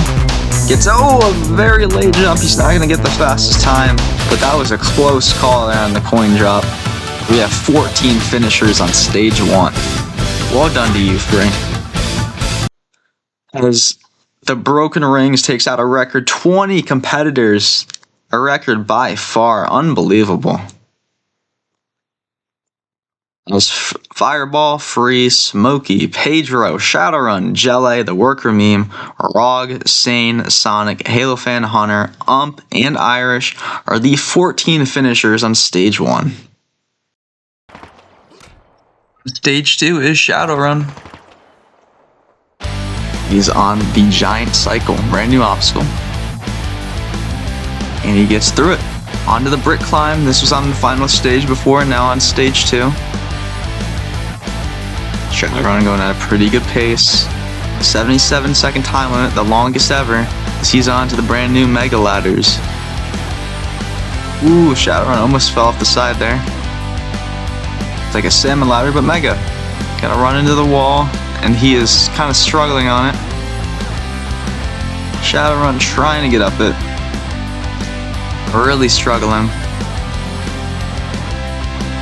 gets, a very late jump. He's not going to get the fastest time, but that was a close call there on the coin drop. We have 14 finishers on stage 1. Well done to you three. As the Broken Rings takes out a record 20 competitors. A record by far. Unbelievable. It was Fireball, Freeze, Smokey, Pedro, Shadowrun, Jelly, The Worker Meme, Rog, Sane, Sonic, Halofan, Hunter, and Irish are the 14 finishers on Stage 1. Stage 2 is Shadowrun. He's on the Giant Cycle, brand new obstacle. And he gets through it. Onto the Brick Climb. This was on the final stage before, now on Stage 2. Shadowrun going at a pretty good pace. 77-second time limit, the longest ever. As he's on to the brand new Mega Ladders. Ooh, Shadowrun almost fell off the side there. It's like a salmon ladder, but mega. Gotta run into the wall, and he is kind of struggling on it. Shadowrun trying to get up it. Really struggling.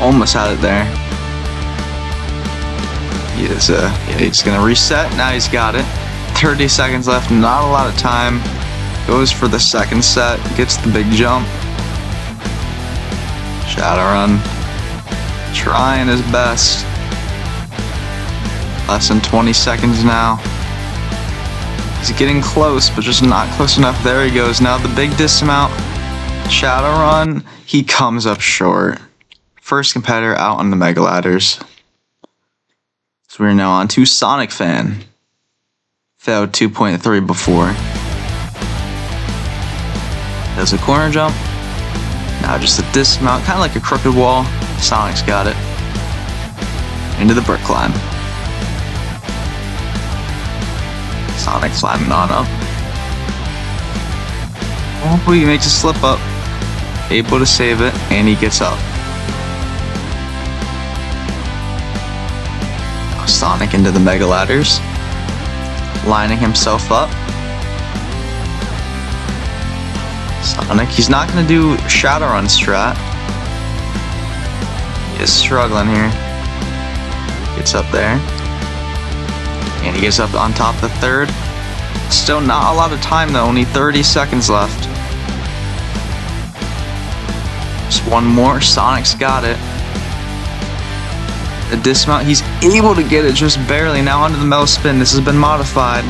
Almost had it there. He's gonna reset. Now he's got it. 30 seconds left, not a lot of time. Goes for the second set, gets the big jump. Shadowrun trying his best. Less than 20 seconds now. He's getting close, but just not close enough. There he goes. Now the big dismount. Shadowrun, he comes up short. First competitor out on the Mega Ladders. So we're now on to Sonic Fan. Failed 2.3 before. Does a corner jump. Now just a dismount, kind of like a crooked wall. Sonic's got it. Into the Brick Climb. Sonic climbing on up. Oh, he makes a slip up. Able to save it, and he gets up. Sonic into the Mega Ladders, lining himself up. Sonic, he's not going to do Shadowrun strat. He is struggling here. Gets up there. And he gets up on top of the third. Still not a lot of time though, only 30 seconds left. Just one more, Sonic's got it. The dismount, he's able to get it just barely. Now onto the metal spin, this has been modified.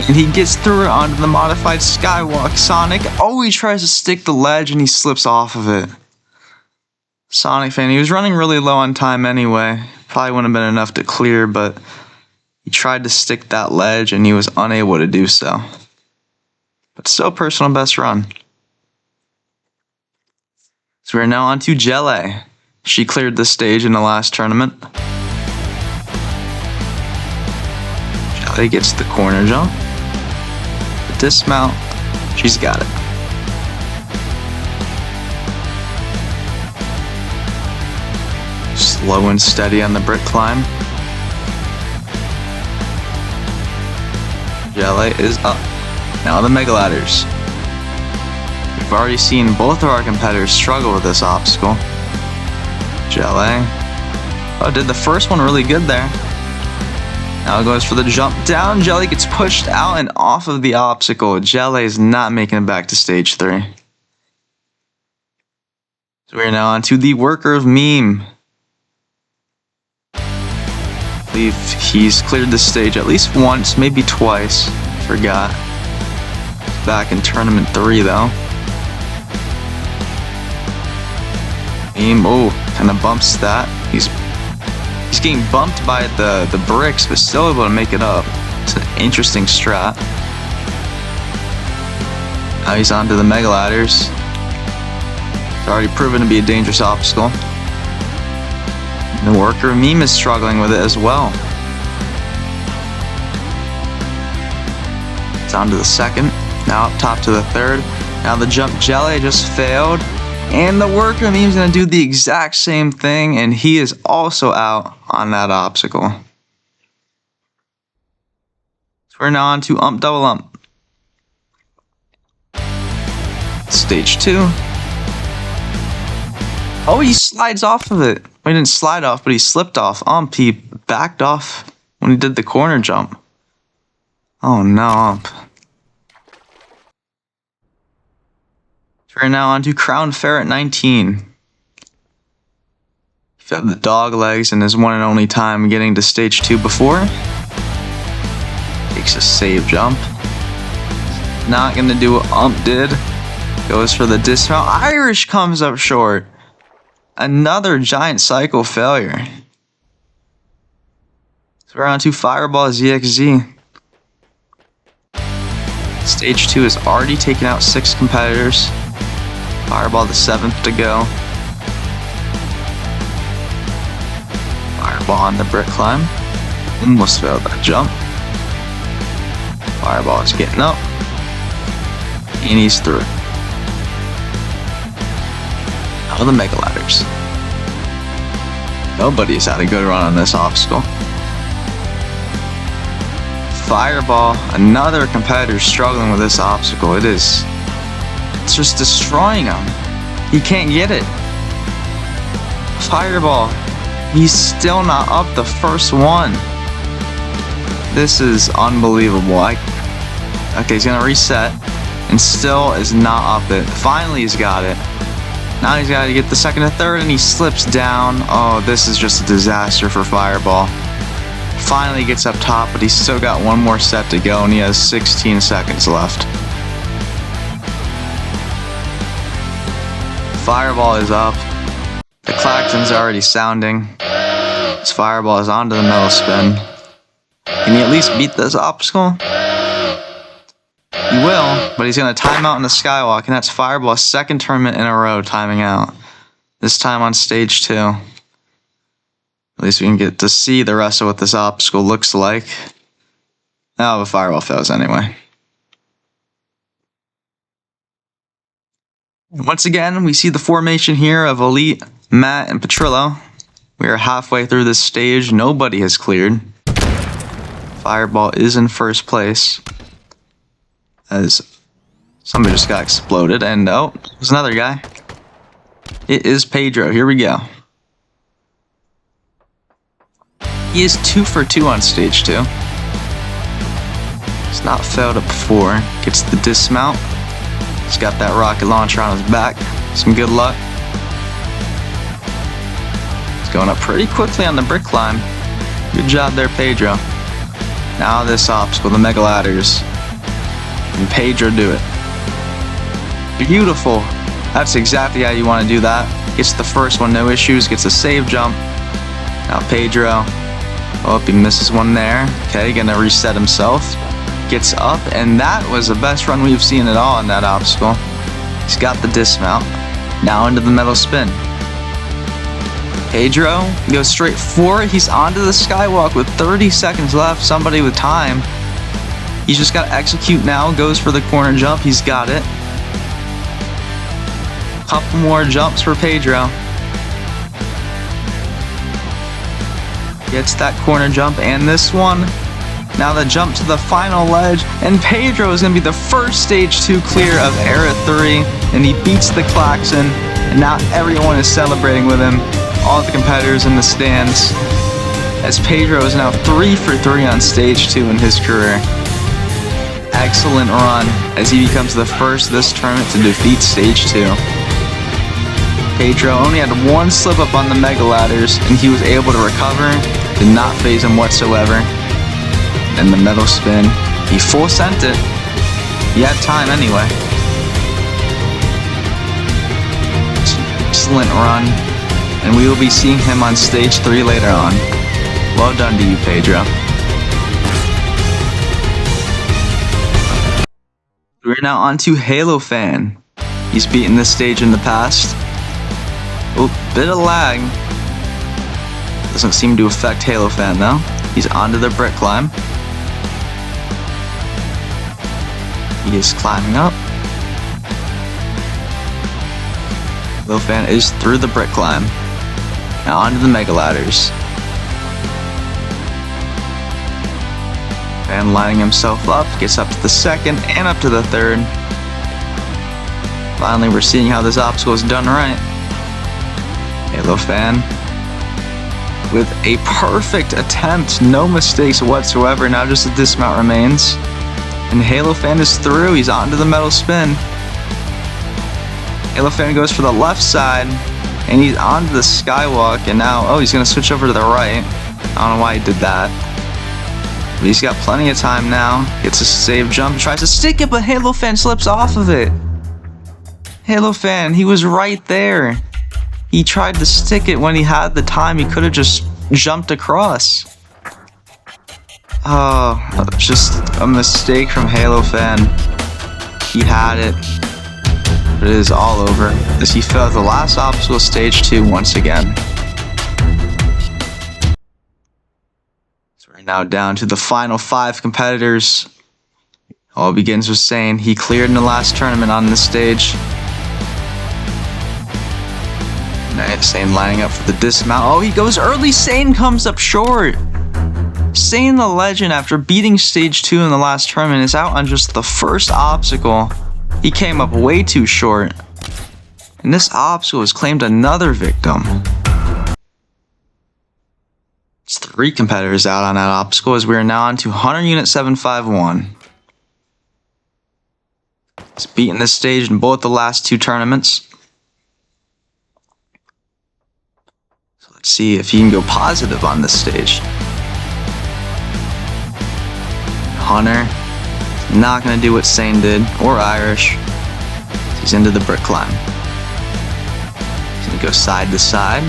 And he gets through it onto the modified skywalk. Sonic, he tries to stick the ledge and he slips off of it. Sonic Fan, he was running really low on time anyway. Probably wouldn't have been enough to clear, but he tried to stick that ledge and he was unable to do so. But still personal best run. So we're now on to Jelly. She cleared the stage in the last tournament. Jelly gets the corner jump. The dismount. She's got it. Slow and steady on the brick climb. Jelly is up. Now the Mega Ladders. We've already seen both of our competitors struggle with this obstacle. Jelly. Did the first one really good there. Now it goes for the jump down. Jelly gets pushed out and off of the obstacle. Jelly is not making it back to stage 3. So we're now on to the Worker of Meme. I believe he's cleared the stage at least once, maybe twice. Forgot. Back in tournament 3 though. Meme, kind of bumps that. He's getting bumped by the bricks, but still able to make it up. It's an interesting strat. Now he's onto the Mega Ladders. It's already proven to be a dangerous obstacle. The Worker Meme is struggling with it as well. It's on to the second. Now up top to the third. Now the jump Jelly just failed. And the Worker Meme is going to do the exact same thing, and he is also out on that obstacle. So we're now on to Double Ump. Stage 2. He slides off of it. Well, he didn't slide off, but he slipped off. He backed off when he did the corner jump. Oh no, We're now on to Crown Ferret 19. He had the dog legs in his one and only time getting to stage 2 before. Takes a save jump. Not gonna do what did. Goes for the dismount. Irish comes up short. Another giant cycle failure. So we're on to Fireball ZXZ. Stage 2 has already taken out 6 competitors. Fireball the 7th to go. Fireball on the brick climb. Almost failed that jump. Fireball is getting up. And he's through. Now the mega ladders. Nobody's had a good run on this obstacle. Fireball, another competitor struggling with this obstacle. It's just destroying him. He can't get it. Fireball, he's still not up the first one. This is unbelievable. Okay, he's gonna reset and still is not up it. Finally he's got it. Now he's got to get the second and third and he slips down. Oh, this is just a disaster for Fireball. Finally gets up top, but he's still got one more set to go and he has 16 seconds left. Fireball is up. The klaxon's already sounding. His Fireball is onto the metal spin. Can he at least beat this obstacle? He will, but he's going to time out in the skywalk, and that's Fireball's second tournament in a row timing out. This time on stage 2. At least we can get to see the rest of what this obstacle looks like. Oh, but Fireball fails anyway. Once again, we see the formation here of Elite, Matt, and Petrillo. We are halfway through this stage. Nobody has cleared. Fireball is in first place. As somebody just got exploded, and oh, there's another guy. It is Pedro. Here we go. He is 2 for 2 on stage 2. He's not failed it before. Gets the dismount. He's got that rocket launcher on his back. Some good luck. He's going up pretty quickly on the brick climb. Good job there, Pedro. Now this obstacle, the mega ladders. And Pedro do it. Beautiful. That's exactly how you want to do that. Gets the first one, no issues. Gets a save jump. Now Pedro. Oh, he misses one there. Okay, gonna reset himself. Gets up, and that was the best run we've seen at all in that obstacle. He's got the dismount. Now into the metal spin. Pedro goes straight for it. He's onto the skywalk with 30 seconds left. Somebody with time. He's just got to execute now. Goes for the corner jump. He's got it. Couple more jumps for Pedro. Gets that corner jump and this one. Now the jump to the final ledge. And Pedro is going to be the first stage 2 clear of Era 3. And he beats the klaxon. And now everyone is celebrating with him. All the competitors in the stands. As Pedro is now 3 for 3 on stage 2 in his career. Excellent run as he becomes the first this tournament to defeat stage 2. Pedro only had one slip up on the mega ladders and he was able to recover. Did not phase him whatsoever. And the metal spin, he full sent it. He had time anyway. Excellent run, and we will be seeing him on stage 3 later on. Well done to you, Pedro. We're now on to Halo Fan. He's beaten this stage in the past. Oh, bit of lag. Doesn't seem to affect Halo Fan though. He's onto the brick climb. He is climbing up. Halo Fan is through the brick climb. Now onto the mega ladders. Fan lining himself up, gets up to the second and up to the third. Finally, we're seeing how this obstacle is done right. Halo Fan with a perfect attempt. No mistakes whatsoever. Now just a dismount remains. And Halo Fan is through. He's onto the metal spin. Halo Fan goes for the left side. And he's onto the skywalk. And now, oh, he's going to switch over to the right. I don't know why he did that. But he's got plenty of time now. Gets a save jump. Tries to stick it, but Halo Fan slips off of it. Halo Fan, he was right there. He tried to stick it when he had the time. He could have just jumped across. Oh, just a mistake from Halo Fan. He had it. But it is all over as he failed the last obstacle, stage 2, once again. So we're now down to the final 5 competitors. All begins with Sane. He cleared in the last tournament on this stage. Sane lining up for the dismount. Oh, he goes early. Sane comes up short. Sane the legend, after beating stage 2 in the last tournament, is out on just the first obstacle. He came up way too short. And this obstacle has claimed another victim. It's 3 competitors out on that obstacle as we are now on to Hunter Unit 751. He's beaten this stage in both the last 2 tournaments. Let's see if he can go positive on this stage. Hunter, not going to do what Sane did, or Irish. He's into the brick climb. He's going to go side to side.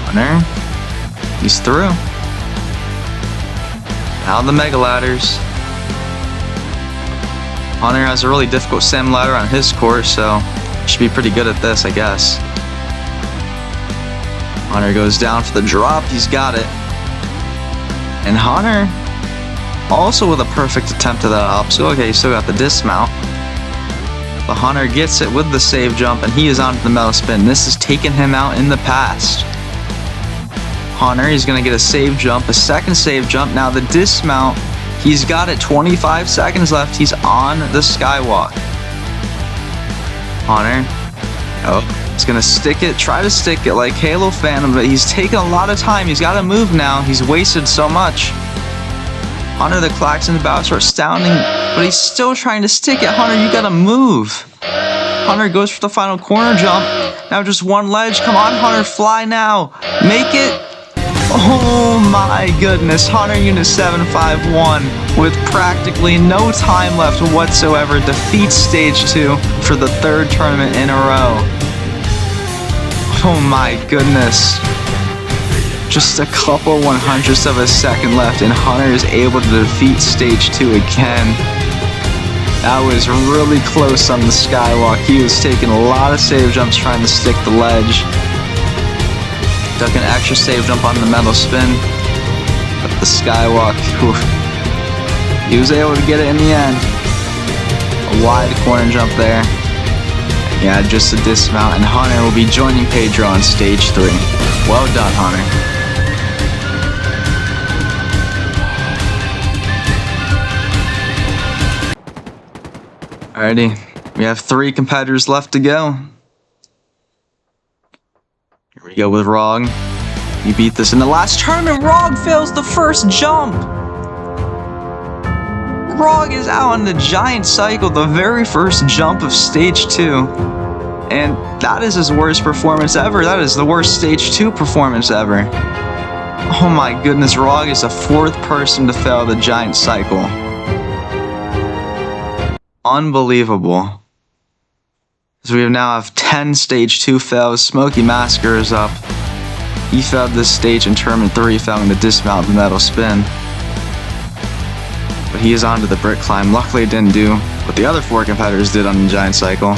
Hunter, he's through. Now the mega ladders. Hunter has a really difficult sim ladder on his course, so should be pretty good at this, I guess. Hunter goes down for the drop. He's got it. And Hunter, also with a perfect attempt at that obstacle. Okay, he still got the dismount. But Hunter gets it with the save jump, and he is onto the metal spin. This has taken him out in the past. Hunter, he's going to get a save jump, a second save jump. Now the dismount, he's got it. 25 seconds left. He's on the skywalk. Hunter, oh. He's gonna stick it, try to stick it like Halo Phantom, but he's taking a lot of time. He's gotta move now. He's wasted so much. Hunter, the klaxon's about to start sounding, but he's still trying to stick it. Hunter, you gotta move. Hunter goes for the final corner jump. Now just one ledge. Come on, Hunter, fly now. Make it. Oh my goodness. Hunter Unit 751, with practically no time left whatsoever, defeats stage 2 for the 3rd tournament in a row. Oh my goodness. Just a couple 100ths of a second left and Hunter is able to defeat stage 2 again. That was really close on the skywalk. He was taking a lot of save jumps trying to stick the ledge. Took an extra save jump on the metal spin. But the skywalk, whew, he was able to get it in the end. A wide corner jump there. Yeah, just a dismount, and Hunter will be joining Pedro on stage 3. Well done, Hunter. Alrighty, we have 3 competitors left to go. Here we go with Rog. He beat this in the last tournament. Rog fails the first jump. Rog is out on the giant cycle, the very first jump of stage 2. And that is his worst performance ever. That is the worst stage 2 performance ever. Oh my goodness, Rog is the 4th person to fail the giant cycle. Unbelievable. So we now have 10 stage 2 fails. Smokey Massacre is up. He failed this stage in tournament 3, failing the dismount and metal spin. But he is onto the brick climb. Luckily it didn't do what the other 4 competitors did on the giant cycle.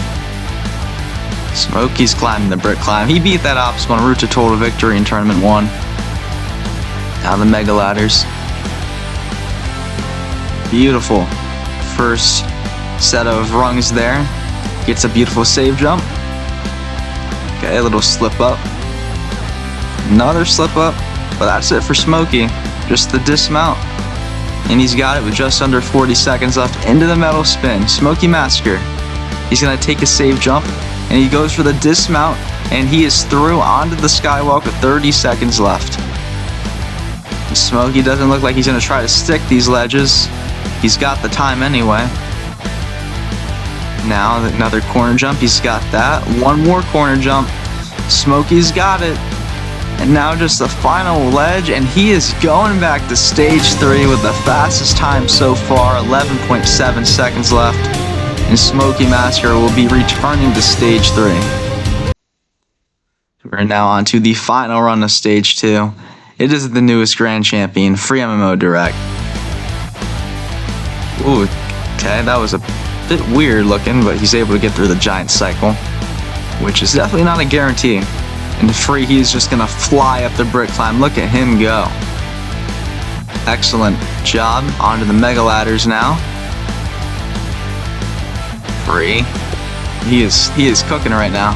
Smokey's climbing the brick climb. He beat that obstacle en route to total victory in tournament 1. Now the mega ladders. Beautiful first set of rungs there. Gets a beautiful save jump. Okay, a little slip up. Another slip up. But that's it for Smokey. Just the dismount. And he's got it with just under 40 seconds left into the metal spin. Smokey Massacre. He's going to take a save jump. And he goes for the dismount. And he is through onto the skywalk with 30 seconds left. Smokey doesn't look like he's going to try to stick these ledges. He's got the time anyway. Now another corner jump. He's got that. One more corner jump. Smokey's got it. And now just the final ledge, and he is going back to stage 3 with the fastest time so far, 11.7 seconds left. And Smokey Massacre will be returning to stage 3. We're now on to the final run of stage 2. It is the newest Grand Champion, Free MMO Direct. Ooh, okay, that was a bit weird looking, but he's able to get through the giant cycle, which is definitely not a guarantee. And Free, he's just gonna fly up the brick climb. Look at him go. Excellent job. Onto the mega ladders now. Free. He is cooking right now.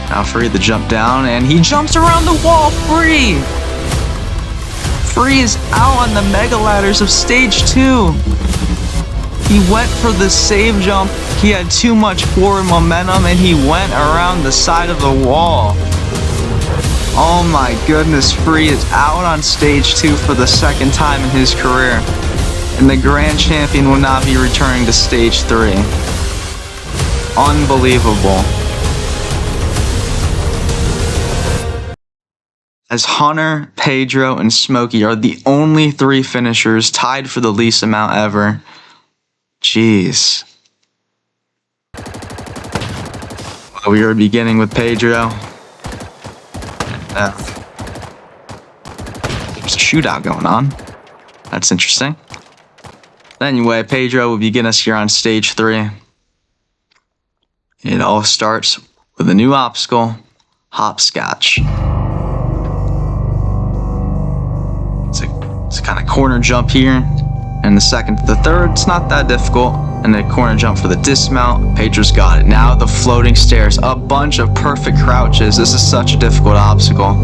Now Free the jump down, and he jumps around the wall. Free! Free is out on the mega ladders of stage 2. He went for the save jump. He had too much forward momentum, and he went around the side of the wall. Oh my goodness, Free is out on stage 2 for the second time in his career. And the Grand Champion will not be returning to stage 3. Unbelievable. As Hunter, Pedro, and Smokey are the only 3 finishers tied for the least amount ever. Jeez. Well, we are beginning with Pedro. There's a shootout going on. That's interesting. Anyway, Pedro will begin us here on stage 3. It all starts with a new obstacle, hopscotch. It's a kind of corner jump here. And the second to the third, it's not that difficult. And a corner jump for the dismount. Pedro's got it. Now the floating stairs. A bunch of perfect crouches. This is such a difficult obstacle.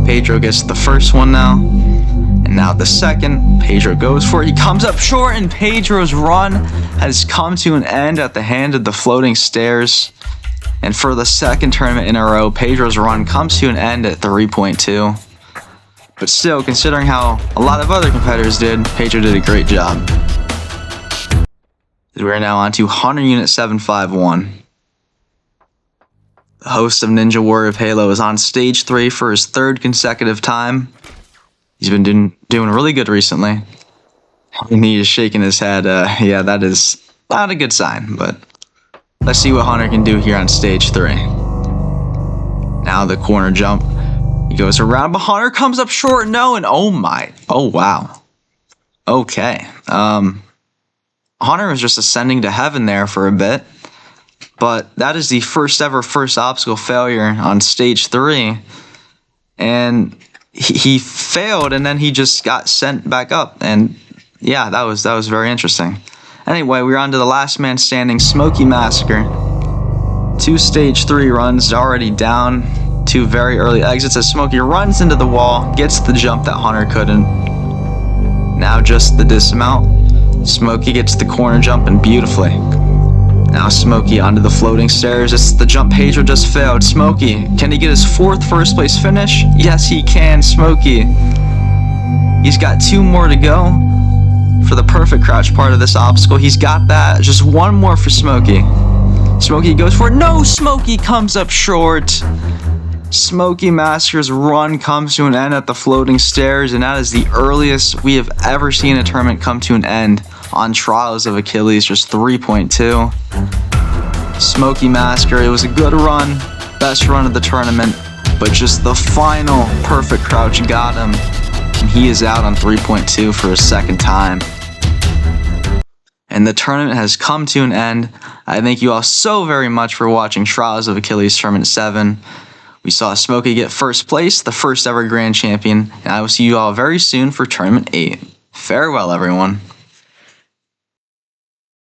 Pedro gets the first one now. And now the second. Pedro goes for it. He comes up short, and Pedro's run has come to an end at the hand of the floating stairs. And for the second tournament in a row, Pedro's run comes to an end at 3.2. But still, considering how a lot of other competitors did, Pedro did a great job. We're now on to Hunter Unit 751. The host of Ninja Warrior of Halo is on stage 3 for his 3rd consecutive time. He's been doing really good recently. And he is shaking his head. Yeah, that is not a good sign, but let's see what Hunter can do here on stage 3. Now the corner jump. He goes around, but Hunter comes up short. No, and oh my. Oh, wow. Okay. Hunter was just ascending to heaven there for a bit. But that is the first obstacle failure on stage 3. And he failed, and then he just got sent back up. And yeah, that was very interesting. Anyway, we're on to the last man standing, Smokey Massacre. 2 stage 3 runs already down. 2 very early exits as Smokey runs into the wall, gets the jump that Hunter couldn't. Now just the dismount. Smokey gets the corner jump, and beautifully. Now Smokey onto the floating stairs. It's the jump Pedro just failed. Smokey, can he get his 4th first place finish? Yes, he can. Smokey. He's got 2 more to go for the perfect crouch part of this obstacle. He's got that. Just 1 more for Smokey. Smokey goes for it. No, Smokey comes up short. Smokey Massacre's run comes to an end at the floating stairs, and that is the earliest we have ever seen a tournament come to an end on Trials of Achilles, just 3.2. Smokey Massacre, it was a good run, best run of the tournament, but just the final perfect crouch got him, and he is out on 3.2 for a 2nd time. And the tournament has come to an end. I thank you all so very much for watching Trials of Achilles Tournament 7. We saw Smokey get 1st place, the first ever Grand Champion, and I will see you all very soon for Tournament 8. Farewell, everyone.